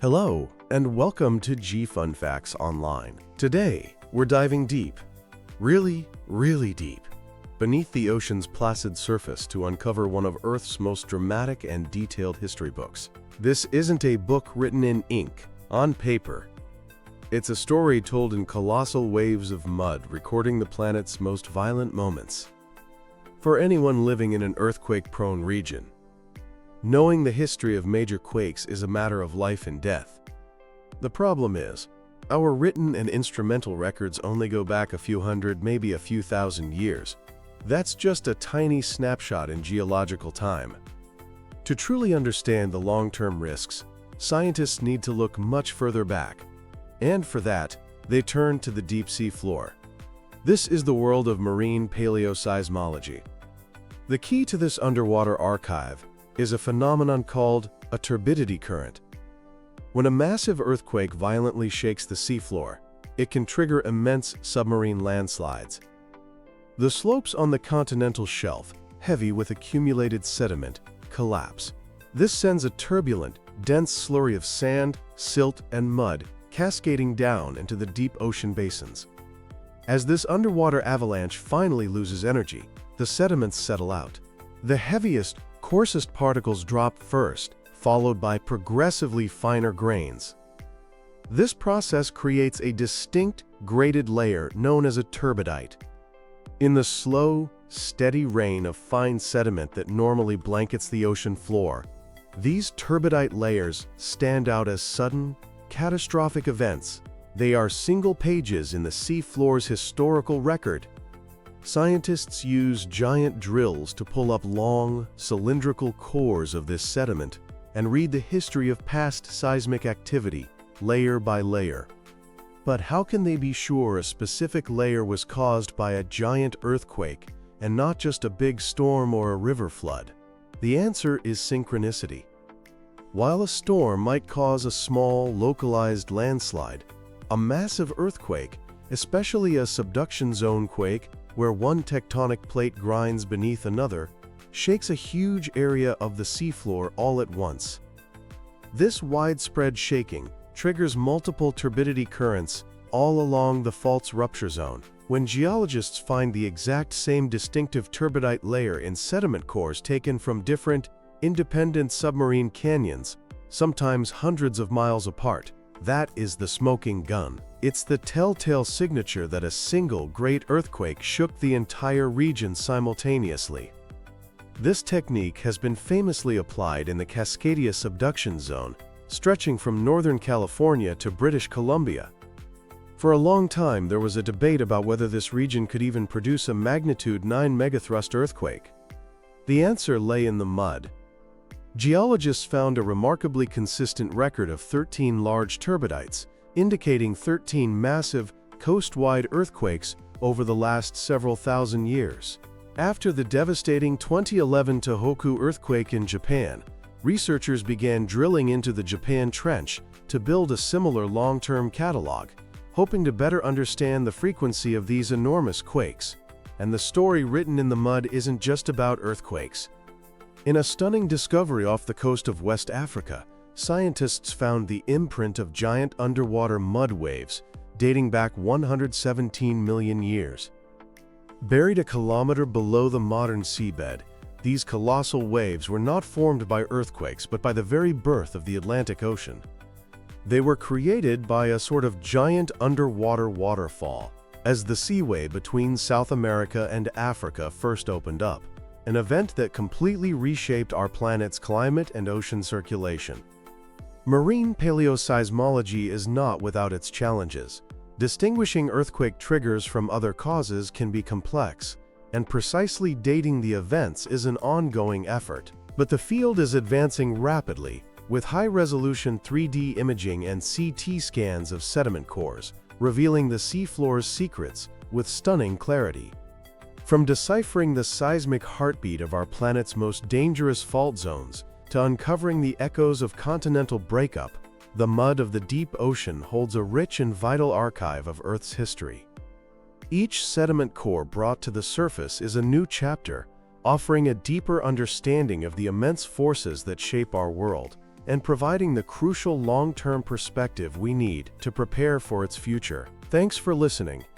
Hello, and welcome to G Fun Facts Online. Today, we're diving deep, really deep, beneath the ocean's placid surface to uncover one of Earth's most dramatic and detailed history books. This isn't a book written in ink, on paper. It's a story told in colossal waves of mud, recording the planet's most violent moments. For anyone living in an earthquake-prone region, knowing the history of major quakes is a matter of life and death. The problem is, our written and instrumental records only go back a few hundred, maybe a few thousand years. That's just a tiny snapshot in geological time. To truly understand the long-term risks, scientists need to look much further back. And for that, they turn to the deep sea floor. This is the world of marine paleoseismology. The key to this underwater archive is a phenomenon called a turbidity current. When a massive earthquake violently shakes the seafloor, it can trigger immense submarine landslides. The slopes on the continental shelf, heavy with accumulated sediment, collapse. This sends a turbulent, dense slurry of sand, silt, and mud cascading down into the deep ocean basins. As this underwater avalanche finally loses energy, the sediments settle out. The heaviest, coarsest particles drop first, followed by progressively finer grains. This process creates a distinct, graded layer known as a turbidite. In the slow, steady rain of fine sediment that normally blankets the ocean floor, these turbidite layers stand out as sudden, catastrophic events. They are single pages in the sea floor's historical record. Scientists use giant drills to pull up long, cylindrical cores of this sediment and read the history of past seismic activity, layer by layer. But how can they be sure a specific layer was caused by a giant earthquake and not just a big storm or a river flood? The answer is synchronicity. While a storm might cause a small, localized landslide, a massive earthquake, especially a subduction zone quake, where one tectonic plate grinds beneath another, shakes a huge area of the seafloor all at once. This widespread shaking triggers multiple turbidity currents all along the fault's rupture zone. When geologists find the exact same distinctive turbidite layer in sediment cores taken from different, independent submarine canyons, sometimes hundreds of miles apart, that is the smoking gun. It's the telltale signature that a single great earthquake shook the entire region simultaneously. This technique has been famously applied in the Cascadia Subduction Zone, stretching from Northern California to British Columbia. For a long time, there was a debate about whether this region could even produce a magnitude 9 megathrust earthquake. The answer lay in the mud. Geologists found a remarkably consistent record of 13 large turbidites, indicating 13 massive, coast-wide earthquakes over the last several thousand years. After the devastating 2011 Tohoku earthquake in Japan, researchers began drilling into the Japan Trench to build a similar long-term catalog, hoping to better understand the frequency of these enormous quakes. And the story written in the mud isn't just about earthquakes. In a stunning discovery off the coast of West Africa, scientists found the imprint of giant underwater mud waves dating back 117 million years. Buried a kilometer below the modern seabed, these colossal waves were not formed by earthquakes but by the very birth of the Atlantic Ocean. They were created by a sort of giant underwater waterfall, as the seaway between South America and Africa first opened up, an event that completely reshaped our planet's climate and ocean circulation. Marine paleoseismology is not without its challenges. Distinguishing earthquake triggers from other causes can be complex, and precisely dating the events is an ongoing effort. But the field is advancing rapidly, with high-resolution 3D imaging and CT scans of sediment cores, revealing the seafloor's secrets with stunning clarity. From deciphering the seismic heartbeat of our planet's most dangerous fault zones to uncovering the echoes of continental breakup, the mud of the deep ocean holds a rich and vital archive of Earth's history. Each sediment core brought to the surface is a new chapter, offering a deeper understanding of the immense forces that shape our world and providing the crucial long-term perspective we need to prepare for its future. Thanks for listening.